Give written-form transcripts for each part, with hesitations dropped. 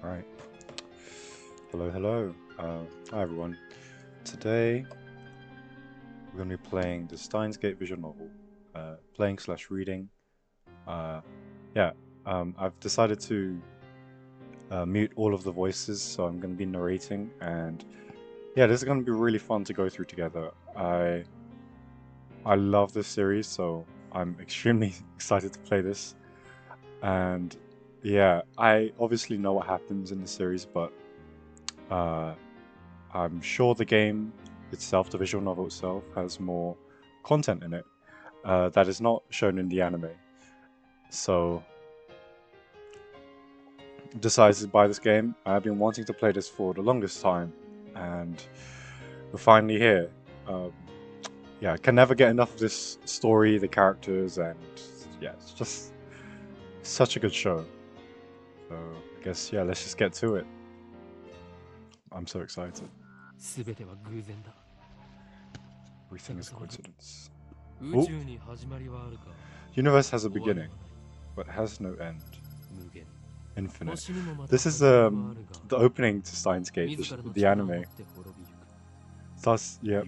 Right. Hello, hello. Hi everyone. Today we're going to be playing the Steins visual novel. Playing slash reading. Uh, yeah. I've decided to mute all of the voices, so I'm going to be narrating, and yeah, this is going to be really fun to go through together. I love this series, so I'm extremely excited to play this. And yeah, I obviously know what happens in the series, but I'm sure the game itself, the visual novel itself, has more content in it that is not shown in the anime. So, decided to buy this game. I've been wanting to play this for the longest time, and we're finally here. Yeah, I can never get enough of this story, the characters, and yeah, it's just such a good show. So, I guess, yeah, let's just get to it. I'm so excited. Everything is coincidence. Ooh. Universe has a beginning, but has no end. Infinite. This is the opening to Steins Gate, the anime. Thus, yep,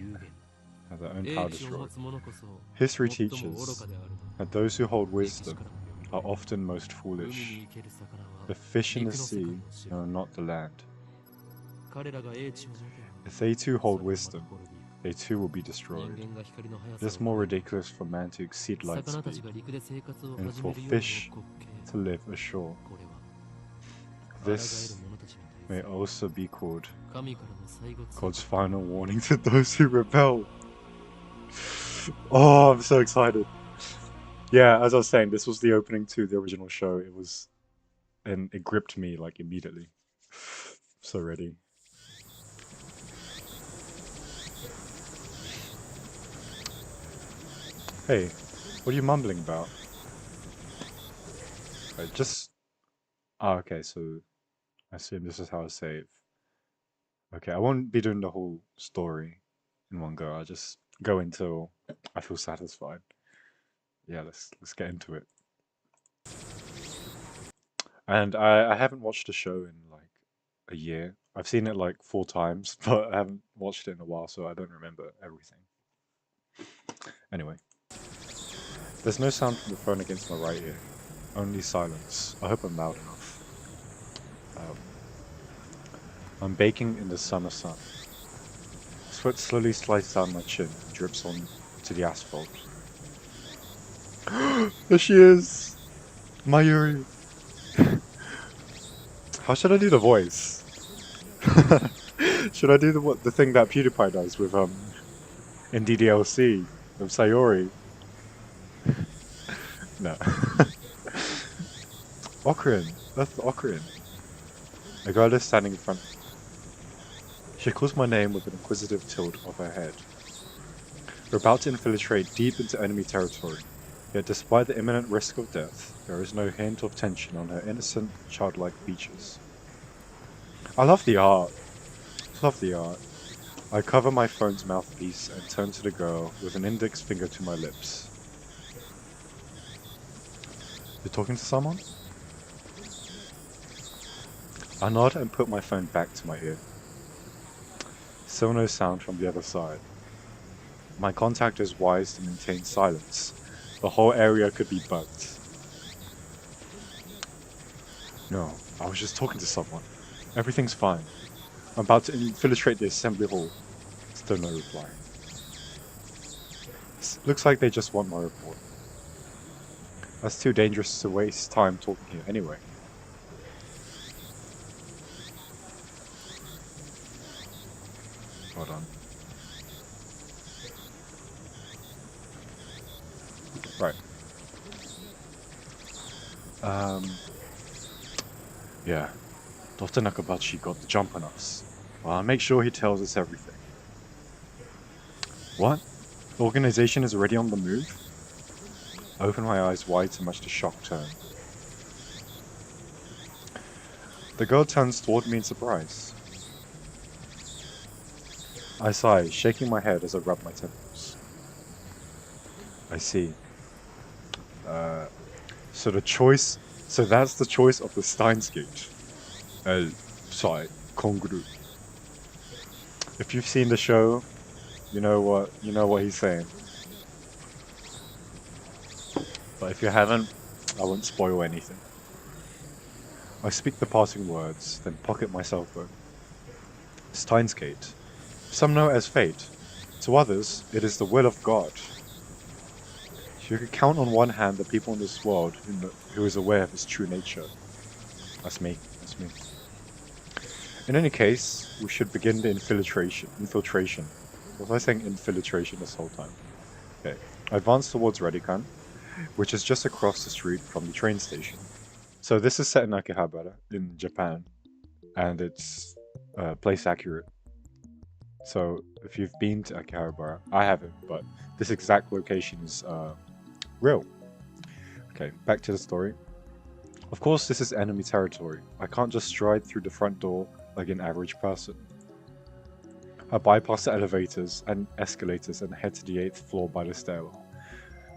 have their own power destroyed. History teaches that those who hold wisdom are often most foolish. The fish in the sea know not the land. If they too hold wisdom, they too will be destroyed. It is more ridiculous for man to exceed light speed, and for fish to live ashore. This may also be called God's final warning to those who rebel. Oh, I'm so excited. Yeah, as I was saying, this was the opening to the original show. And it gripped me like immediately. So ready. Hey, what are you mumbling about? Okay, so I assume this is how I save. Okay, I won't be doing the whole story in one go. I'll just go until I feel satisfied. Yeah, let's get into it. And I haven't watched the show in like a year. I've seen it like 4 times, but I haven't watched it in a while, so I don't remember everything. Anyway, there's no sound from the phone against my right ear. Only silence. I hope I'm loud enough. I'm baking in the summer sun. Sweat slowly slides down my chin and drips on to the asphalt. There she is! Mayuri! How should I do the voice? Should I do the thing that PewDiePie does with in DDLC with Sayori? No. Ocarina. That's Ocarina. A girl is standing in front of me. She calls my name with an inquisitive tilt of her head. We're about to infiltrate deep into enemy territory, yet despite the imminent risk of death, there is no hint of tension on her innocent, childlike features. I love the art. Love the art. I cover my phone's mouthpiece and turn to the girl with an index finger to my lips. You're talking to someone? I nod and put my phone back to my ear. Still no sound from the other side. My contact is wise to maintain silence. The whole area could be bugged. No, I was just talking to someone. Everything's fine. I'm about to infiltrate the assembly hall. Still no reply. Looks like they just want my report. That's too dangerous to waste time talking here anyway. Hold on. Right. Yeah. Dr. Nakabachi got the jump on us. Well, I'll make sure he tells us everything. What? The organization is already on the move? I open my eyes wide to match the shock turn. The girl turns toward me in surprise. I sigh, shaking my head as I rub my temples. I see. So that's the choice of the Steins Gate. El Sai Kongru. If you've seen the show, you know what he's saying. But if you haven't, I won't spoil anything. I speak the passing words, then pocket my cell phone. Steins Gate. Some know it as fate. To others, it is the will of God. You could count on one hand the people in this world who is aware of its true nature. That's me. That's me. In any case, we should begin the infiltration. Was I saying infiltration this whole time? Okay. I advance towards Redikan, which is just across the street from the train station. So this is set in Akihabara, in Japan, and it's place accurate. So if you've been to Akihabara, I haven't, but this exact location is real. Okay, back to the story. Of course, this is enemy territory. I can't just stride through the front door like an average person. I bypass the elevators and escalators and head to the 8th floor by the stairwell.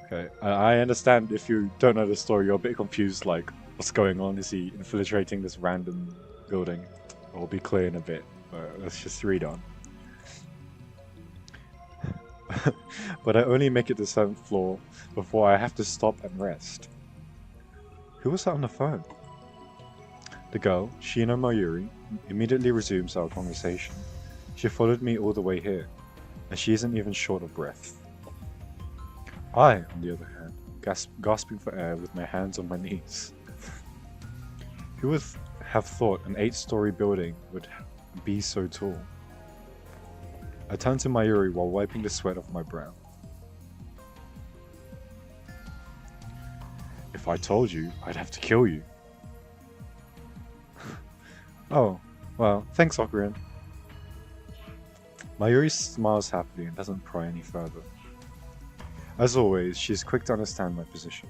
Okay, I understand if you don't know the story, you're a bit confused, like, what's going on? Is he infiltrating this random building? I'll be clear in a bit, but let's just read on. But I only make it to the 7th floor before I have to stop and rest. Who was that on the phone? The girl, Shino Mayuri, immediately resumes our conversation. She followed me all the way here, and she isn't even short of breath. I, on the other hand, gasping for air with my hands on my knees. Who would have thought an 8-story building would be so tall? I turn to Mayuri while wiping the sweat off my brow. If I told you, I'd have to kill you. Oh, well, thanks, Ocarina. Mayuri smiles happily and doesn't pry any further. As always, she is quick to understand my position.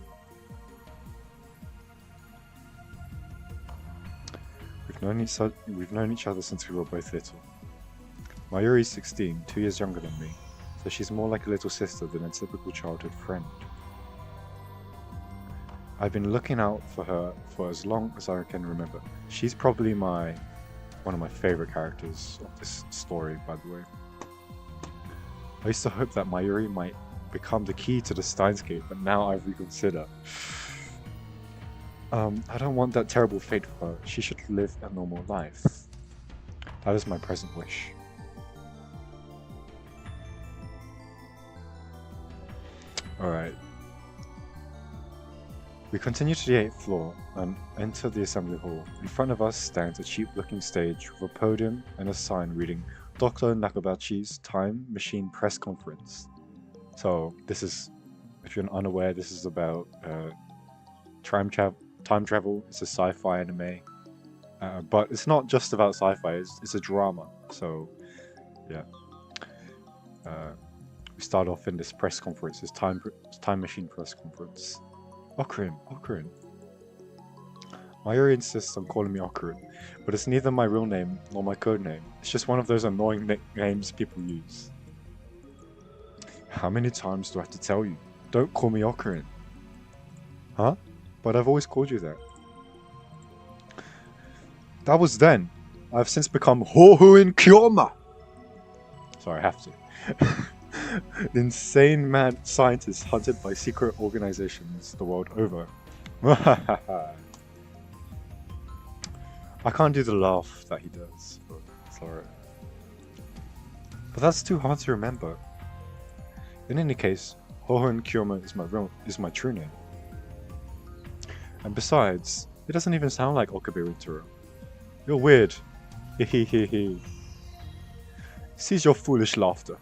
We've known each other since we were both little. Mayuri is 16, 2 years younger than me, so she's more like a little sister than a typical childhood friend. I've been looking out for her for as long as I can remember. She's probably one of my favorite characters of this story, by the way. I used to hope that Mayuri might become the key to the Steins Gate, but now I reconsider. I don't want that terrible fate for her. She should live a normal life. That is my present wish. Alright. We continue to the 8th floor and enter the assembly hall. In front of us stands a cheap-looking stage with a podium and a sign reading Dr. Nakabachi's Time Machine Press Conference. So this is, if you're unaware, this is about time travel. It's a sci-fi anime, but it's not just about sci-fi. It's a drama. So yeah, we start off in this press conference, this time machine press conference. Ocarina. Mayuri insists on calling me Ocarina, but it's neither my real name nor my code name. It's just one of those annoying nicknames people use. How many times do I have to tell you? Don't call me Ocarina. Huh? But I've always called you that. That was then. I've since become Hohuin Kyoma. Sorry, I have to. The insane mad scientist hunted by secret organizations the world over. I can't do the laugh that he does, but it's alright. But that's too hard to remember. In any case, Hohon Kyoma is my true name. And besides, it doesn't even sound like Okabe Rintaro. You're weird. Hehehehe. Cease your foolish laughter.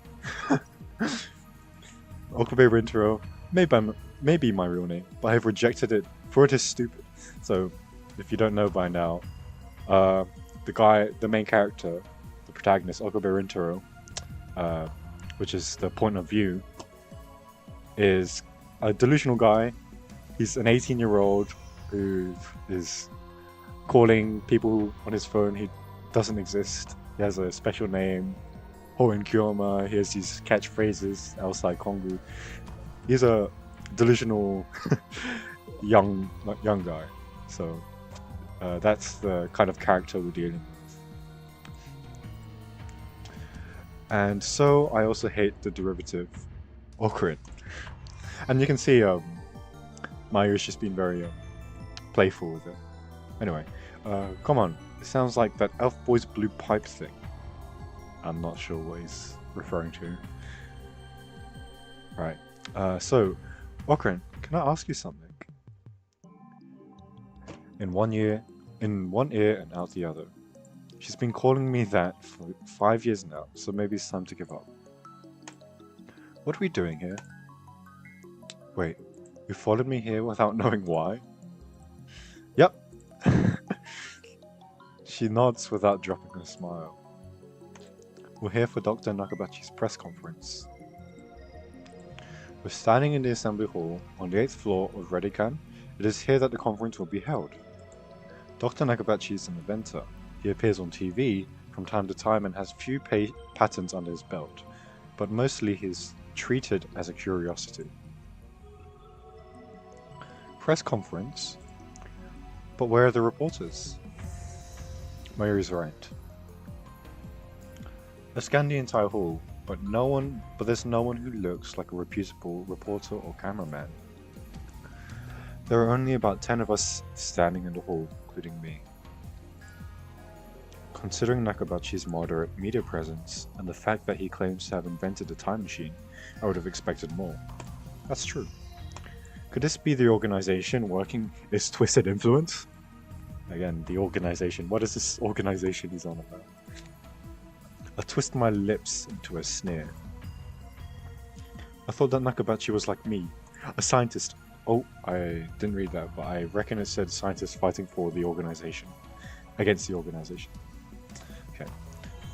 Okabe Rintaro may be my real name, but I've rejected it, for it is stupid. So, if you don't know by now, the main character, the protagonist, Okabe Rintaro, which is the point of view, is a delusional guy. He's an 18-year-old who is calling people on his phone who doesn't exist. He has a special name, Hoen Kyoma. He has these catchphrases, Elsai Kongu. He's a delusional young guy. So That's the kind of character we're dealing with. And so I also hate the derivative Ocarin. And you can see Mayuri's just been very playful with it. Anyway, come on. It sounds like that elf boy's blue pipe thing. I'm not sure what he's referring to. Right. So, Ocarin, can I ask you something? In one ear and out the other. She's been calling me that for 5 years now, so maybe it's time to give up. What are we doing here? Wait, you followed me here without knowing why? Yep. She nods without dropping a smile. We're here for Dr. Nakabachi's press conference. We're standing in the assembly hall on the 8th floor of Redikan. It is here that the conference will be held. Dr. Nakabachi is an inventor. He appears on TV from time to time and has few patents under his belt, but mostly he's treated as a curiosity. Press conference? But where are the reporters? Mayuri's right. I scanned the entire hall, but there's no one who looks like a reputable reporter or cameraman. There are only about 10 of us standing in the hall, including me. Considering Nakabachi's moderate media presence and the fact that he claims to have invented a time machine, I would have expected more. That's true. Could this be the organization working its twisted influence? Again, the organization. What is this organization he's on about? I twist my lips into a sneer. I thought that Nakabachi was like me, a scientist. Oh, I didn't read that, but I reckon it said scientist fighting for the organization. Against the organization. Okay.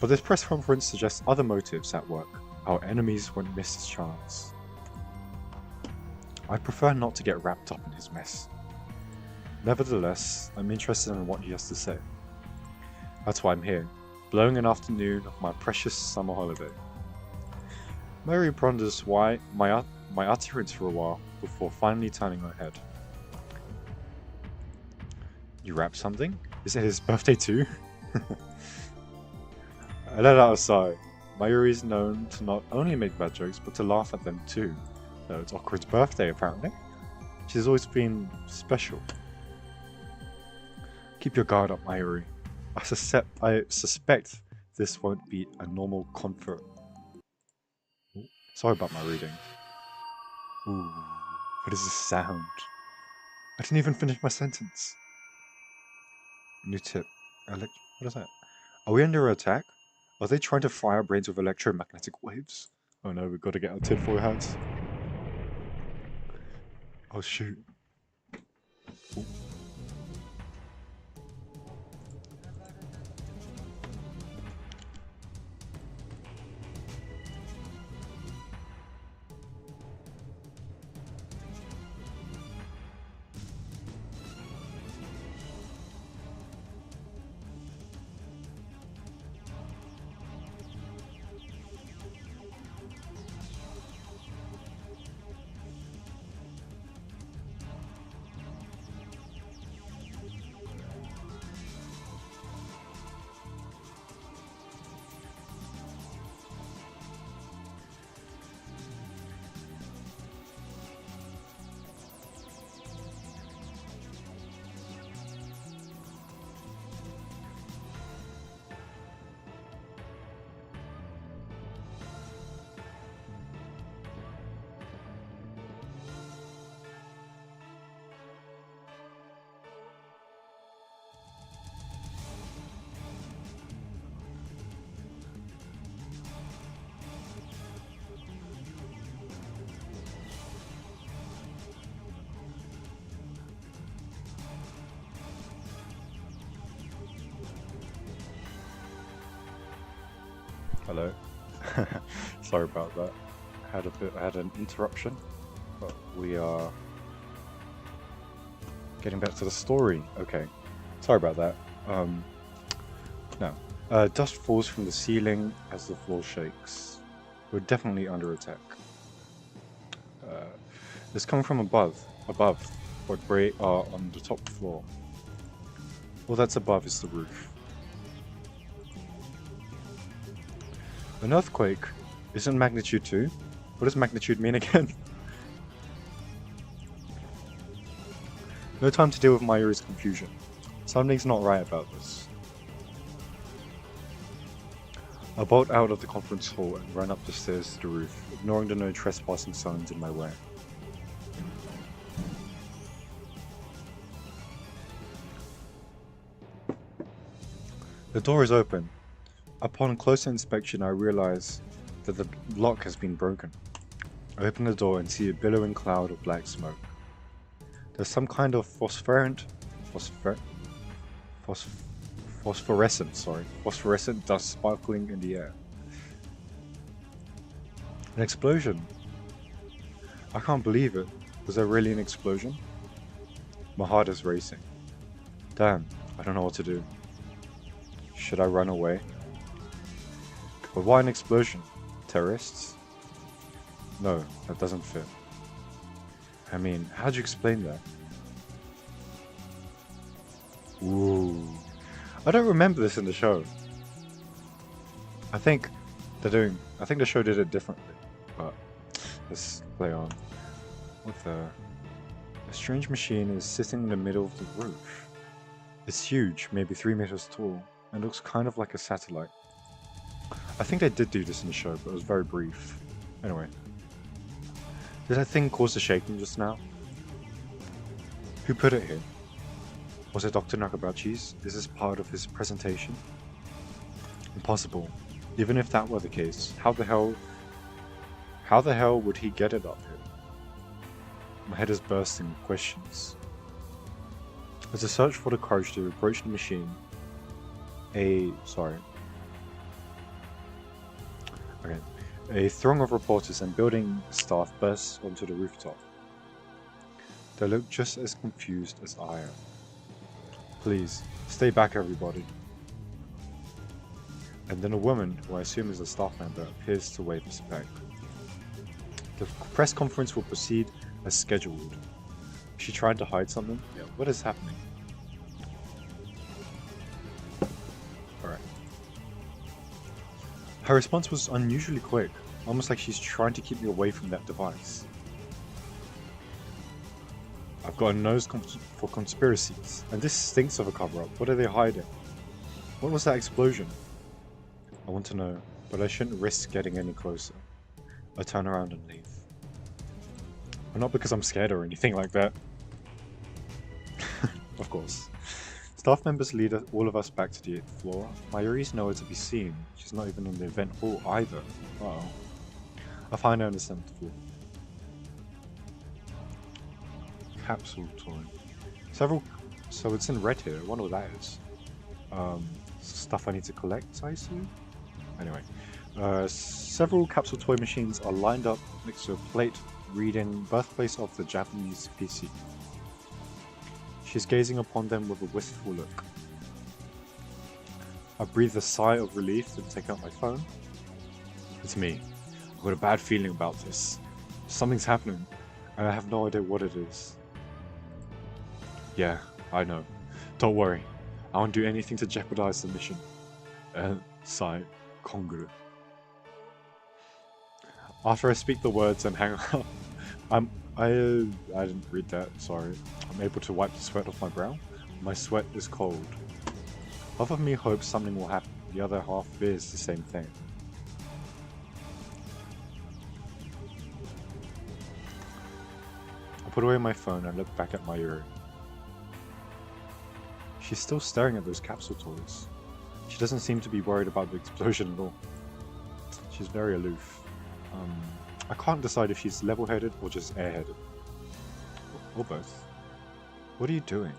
But this press conference suggests other motives at work. Our enemies won't miss this chance. I prefer not to get wrapped up in his mess. Nevertheless, I'm interested in what he has to say. That's why I'm here, blowing an afternoon of my precious summer holiday. Mary ponders why my utterance for a while before finally turning her head. You wrapped something? Is it his birthday too? I let out a sigh. Mayuri is known to not only make bad jokes, but to laugh at them too. Though it's Awkward's birthday, apparently. She's always been special. Keep your guard up, Mayuri. I suspect this won't be a normal comfort. Sorry about my reading. Ooh, what is this sound? I didn't even finish my sentence. New tip. What is that? Are we under attack? Are they trying to fry our brains with electromagnetic waves? Oh no, we've got to get our tinfoil hats. Oh shoot. Ooh. Hello. Sorry about that. I had an interruption, but we are getting back to the story. Okay. Sorry about that. No. Dust falls from the ceiling as the floor shakes. We're definitely under attack. It's coming from above, but we are on the top floor. All that's above is the roof. An earthquake isn't magnitude 2? What does magnitude mean again? No time to deal with Mayuri's confusion. Something's not right about this. I bolt out of the conference hall and run up the stairs to the roof, ignoring the no trespassing signs in my way. The door is open. Upon closer inspection, I realize that the lock has been broken. I open the door and see a billowing cloud of black smoke. There's some kind of phosphorescent dust sparkling in the air. An explosion. I can't believe it. Was there really an explosion? My heart is racing. Damn, I don't know what to do. Should I run away? But why an explosion? Terrorists? No, that doesn't fit. I mean, how'd you explain that? Ooh. I don't remember this in the show. I think the show did it differently. But let's play on. What the? A strange machine is sitting in the middle of the roof. It's huge, maybe 3 meters tall, and looks kind of like a satellite. I think they did do this in the show, but it was very brief. Anyway. Did that thing cause the shaking just now? Who put it here? Was it Dr. Nakabachi's? Is this part of his presentation? Impossible. Even if that were the case, how the hell would he get it up here? My head is bursting with questions. As I search for the courage to approach the machine, a throng of reporters and building staff bursts onto the rooftop. They look just as confused as I am. Please, stay back everybody. And then a woman, who I assume is a staff member, appears to wave us back. The press conference will proceed as scheduled. Is she trying to hide something? Yeah, what is happening? Alright. Her response was unusually quick, almost like she's trying to keep me away from that device. I've got a nose for conspiracies, and this stinks of a cover-up. What are they hiding? What was that explosion? I want to know, but I shouldn't risk getting any closer. I turn around and leave. But not because I'm scared or anything like that. Of course. Staff members lead all of us back to the 8th floor. Mayuri's nowhere to be seen. She's not even in the event hall either. Uh-oh. I find her on the 7th floor. Capsule toy. So it's in red here. I wonder what that is. Stuff I need to collect, I assume? Anyway. Several capsule toy machines are lined up next to a plate reading Birthplace of the Japanese PC. She's gazing upon them with a wistful look. I breathe a sigh of relief and take out my phone. It's me. I've got a bad feeling about this. Something's happening, and I have no idea what it is. Yeah, I know. Don't worry. I won't do anything to jeopardize the mission. Sigh, Konguru. After I speak the words and hang up, I didn't read that, sorry. I'm able to wipe the sweat off my brow. My sweat is cold. Half of me hopes something will happen, the other half fears the same thing. I put away my phone and look back at Mayuri. She's still staring at those capsule toys. She doesn't seem to be worried about the explosion at all. She's very aloof. I can't decide if she's level-headed or just airheaded. Or both. What are you doing?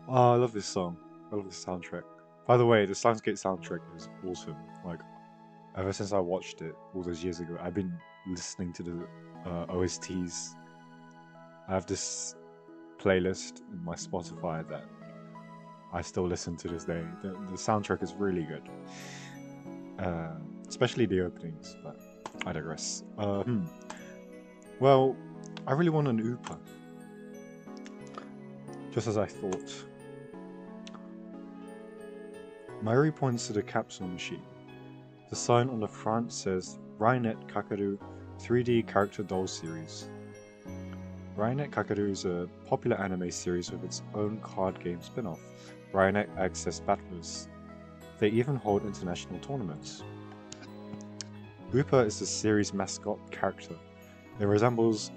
Oh, I love this song. I love this soundtrack. By the way, the Steins soundtrack is awesome. Like, ever since I watched it all those years ago, I've been listening to the OSTs. I have this playlist in my Spotify that I still listen to this day. The soundtrack is really good. Especially the openings, but I digress. Well, I really want an Upa. Just as I thought. Mayuri points to the capsule machine. The sign on the front says Rainet Kakaru 3D Character Doll Series. Rainet Kakaru is a popular anime series with its own card game spin-off, Rainet Access Battlers. They even hold international tournaments. Upa is the series' mascot character. It resembles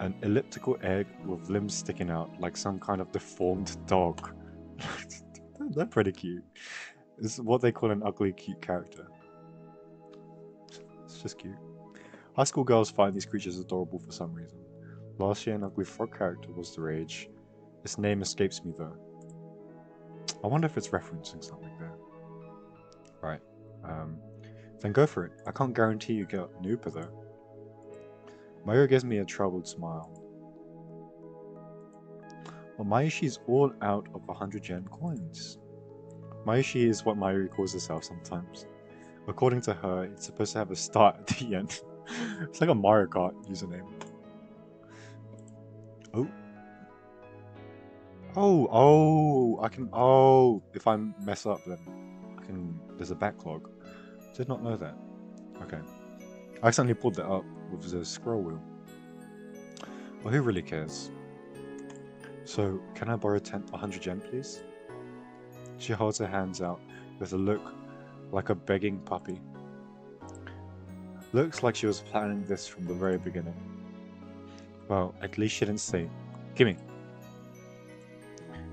an elliptical egg with limbs sticking out like some kind of deformed dog. They're pretty cute. It's what they call an ugly cute character. It's just cute. High school girls find these creatures adorable for some reason. Last year an ugly frog character was the rage. Its name escapes me though. I wonder if it's referencing something there. Right. Then go for it. I can't guarantee you get an Upa though. Mayuri gives me a troubled smile. Well, Mayushi's all out of 100 yen coins. Mayushi is what Mayuri calls herself sometimes. According to her, it's supposed to have a start at the end. It's like a Mario Kart username. If I mess up then there's a backlog. Did not know that. Okay. I accidentally pulled that up with the scroll wheel. Well, who really cares? So, can I borrow 100 yen please? She holds her hands out with a look like a begging puppy. Looks like she was planning this from the very beginning. Well, at least she didn't say, "Gimme." Do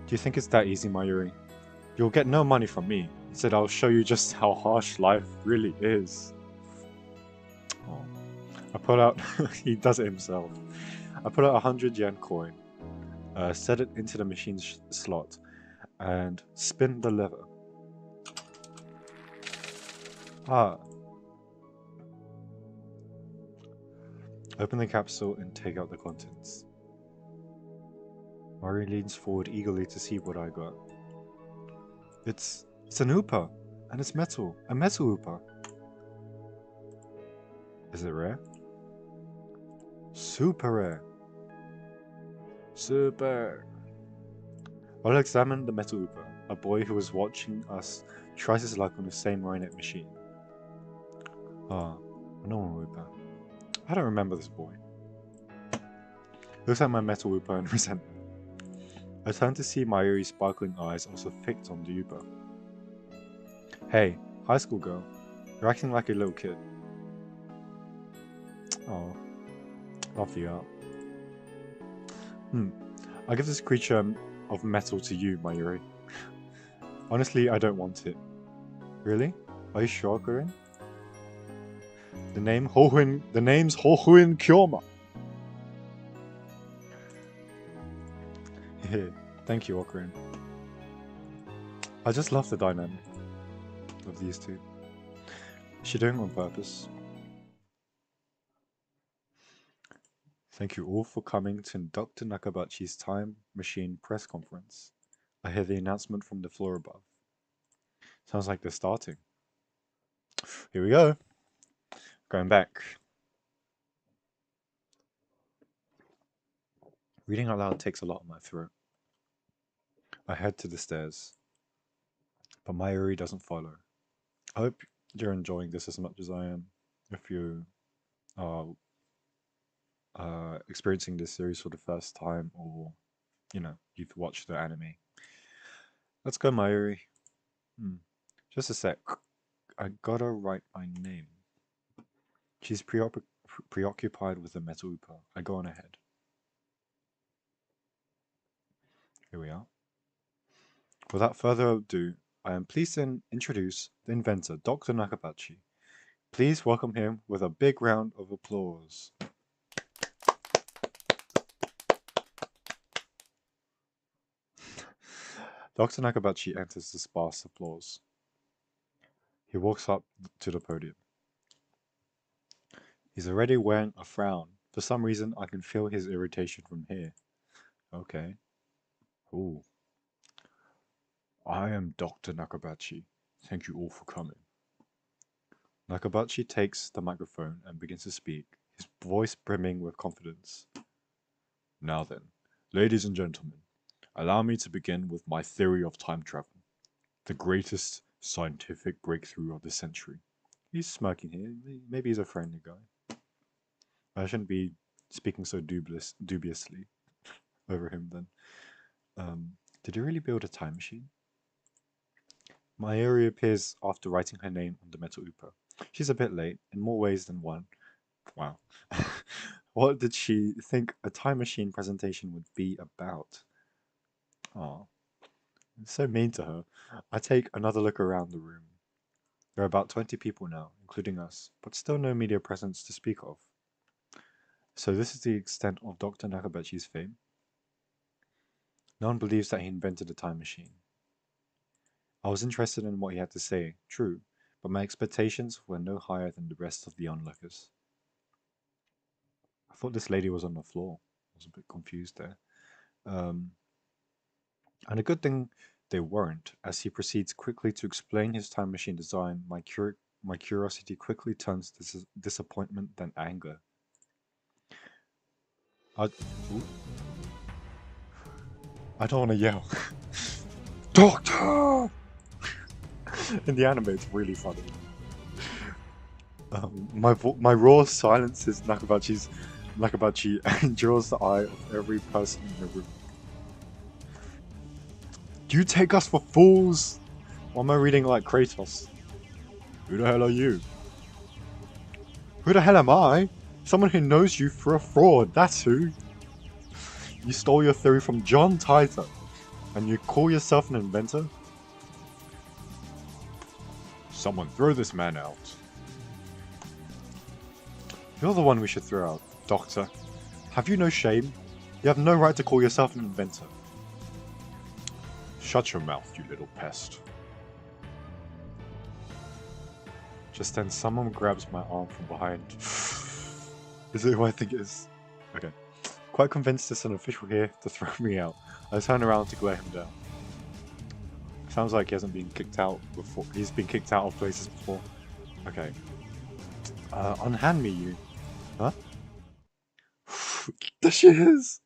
you think it's that easy, Mayuri? You'll get no money from me. Instead, I'll show you just how harsh life really is. Oh. I pull out... he does it himself. I pull out 100 yen coin, set it into the machine's slot, and spin the lever. Open the capsule and take out the contents. Mari leans forward eagerly to see what I got. It's an Upa, and it's metal. A metal Upa. Is it rare? Super rare. Super. I'll examine the metal Upa. A boy who was watching us tries his luck on the same Rainet machine. A normal Upa. I don't remember this boy. Looks like my metal Upa and resentment. I turn to see Mayuri's sparkling eyes also fixed on the Upa. Hey, high school girl. You're acting like a little kid. Oh, laugh you out. I give this creature of metal to you, Mayuri. Honestly, I don't want it. Really? Are you sure, Corinne? The name's Hohuin Kyoma. Thank you, Ocarina. I just love the dynamic of these two. Is she doing it on purpose? Thank you all for coming to Dr. Nakabachi's Time Machine press conference. I hear the announcement from the floor above. Sounds like they're starting. Here we go. Going back. Reading out loud takes a lot on my throat. I head to the stairs, but Mayuri doesn't follow. I hope you're enjoying this as much as I am. If you are experiencing this series for the first time, or you've watched the anime. Let's go, Mayuri. Just a sec. I gotta write my name. She's preoccupied with the metal Upa. I go on ahead. Here we are. Without further ado, I am pleased to introduce the inventor, Dr. Nakabachi. Please welcome him with a big round of applause. Dr. Nakabachi enters the sparse applause. He walks up to the podium. He's already wearing a frown. For some reason, I can feel his irritation from here. Okay. Ooh. I am Dr. Nakabachi. Thank you all for coming. Nakabachi takes the microphone and begins to speak, his voice brimming with confidence. Now then, ladies and gentlemen, Allow me to begin with my theory of time travel, the greatest scientific breakthrough of the century. He's smirking here. Maybe he's a friendly guy. I shouldn't be speaking so dubiously over him then. Did he really build a time machine? Mayuri appears after writing her name on the metal Upo. She's a bit late, in more ways than one. Wow. What did she think a time machine presentation would be about? Oh, so mean to her. I take another look around the room. There are about 20 people now, including us, but still no media presence to speak of. So this is the extent of Dr. Nakabachi's fame? No one believes that he invented a time machine. I was interested in what he had to say, true, but my expectations were no higher than the rest of the onlookers. I thought this lady was on the floor. I was a bit confused there. And a good thing they weren't, as he proceeds quickly to explain his time machine design. My curiosity quickly turns to disappointment, then anger. I don't want to yell. Doctor! In the anime, it's really funny. My raw silences Nakabachi and draws the eye of every person in the room. Do you take us for fools? Why am I reading like Kratos? Who the hell are you? Who the hell am I? Someone who knows you for a fraud, that's who. You stole your theory from John Titor, and you call yourself an inventor? Someone throw this man out. You're the one we should throw out, Doctor. Have you no shame? You have no right to call yourself an inventor. Shut your mouth, you little pest. Just then someone grabs my arm from behind. Is it who I think it is? Okay. Quite convinced there's an official here to throw me out. I turn around to glare him down. Sounds like he hasn't been kicked out before. He's been kicked out of places before. Okay. Unhand me, you. Huh? There she is!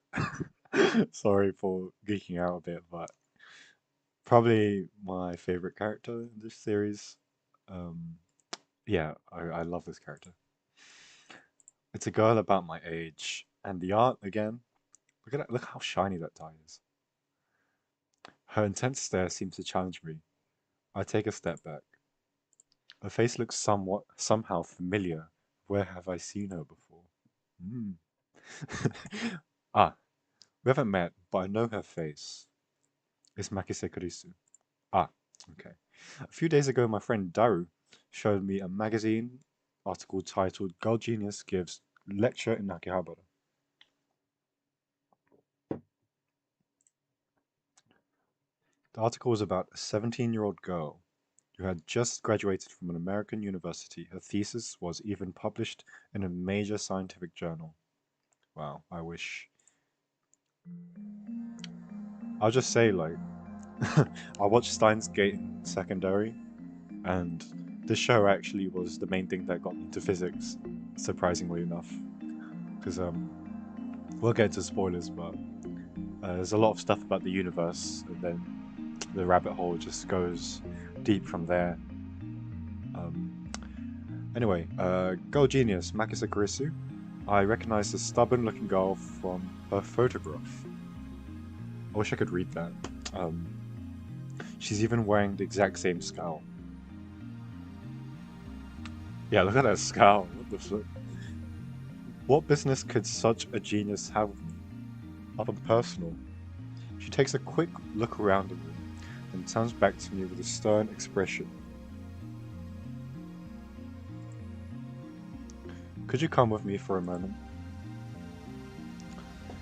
Sorry for geeking out a bit, but probably my favorite character in this series. Yeah, I love this character. It's a girl about my age, and the art again. Look at that! Look how shiny that dye is. Her intense stare seems to challenge me. I take a step back. Her face looks somehow familiar. Where have I seen her before? Ah, we haven't met, but I know her face. It's Makise Kurisu. Ah, okay. A few days ago, my friend Daru showed me a magazine article titled Girl Genius Gives Lecture in Akihabara. The article was about a 17-year-old girl who had just graduated from an American university. Her thesis was even published in a major scientific journal. Wow, I wish. I'll just say, like, I watched Steins Gate in secondary, and this show actually was the main thing that got me into physics, surprisingly enough. Because, we'll get into spoilers, but there's a lot of stuff about the universe, and then the rabbit hole just goes deep from there. Anyway, Girl Genius, Makisa Kurisu. I recognize the stubborn-looking girl from her photograph. I wish I could read that. She's even wearing the exact same scowl. Yeah, look at that scowl. What the flip? What business could such a genius have with me? Nothing personal. She takes a quick look around the room and turns back to me with a stern expression. Could you come with me for a moment?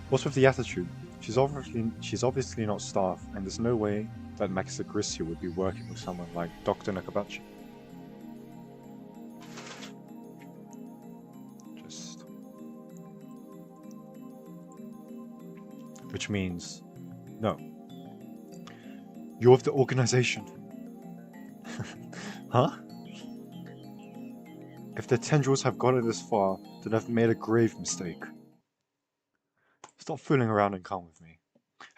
What's with the attitude? She's obviously not staff, and there's no way that Makisa Kurisu would be working with someone like Dr. Nakabachi. Which means, no. You're of the organization. Huh? If the tendrils have gotten this far, then I've made a grave mistake. Stop fooling around and come with me.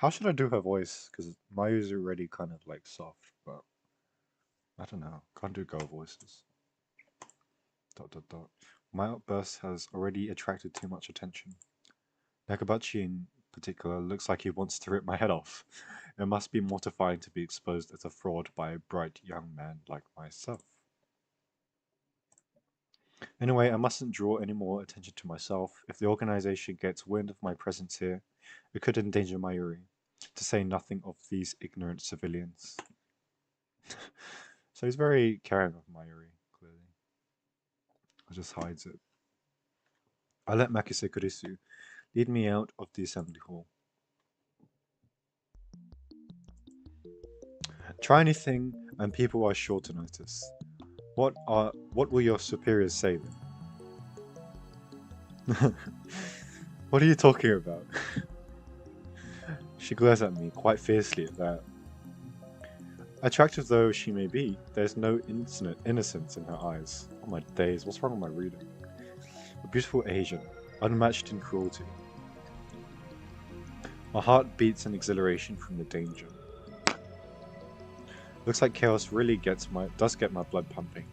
How should I do her voice? Because Mayu's already kind of like soft, but I don't know. Can't do girl voices. Dot dot dot. My outburst has already attracted too much attention. Nakabachi in particular looks like he wants to rip my head off. It must be mortifying to be exposed as a fraud by a bright young man like myself. Anyway, I mustn't draw any more attention to myself. If the organization gets wind of my presence here, it could endanger Mayuri, to say nothing of these ignorant civilians. So he's very caring of Mayuri, clearly. He just hides it. I let Makise Kurisu lead me out of the assembly hall. Try anything, and people are sure to notice. What will your superiors say then? What are you talking about? She glares at me quite fiercely at that. Attractive though she may be, there's no innocence in her eyes. Oh my days, what's wrong with my reading? A beautiful Asian, unmatched in cruelty. My heart beats in exhilaration from the danger. Looks like chaos really does get my blood pumping.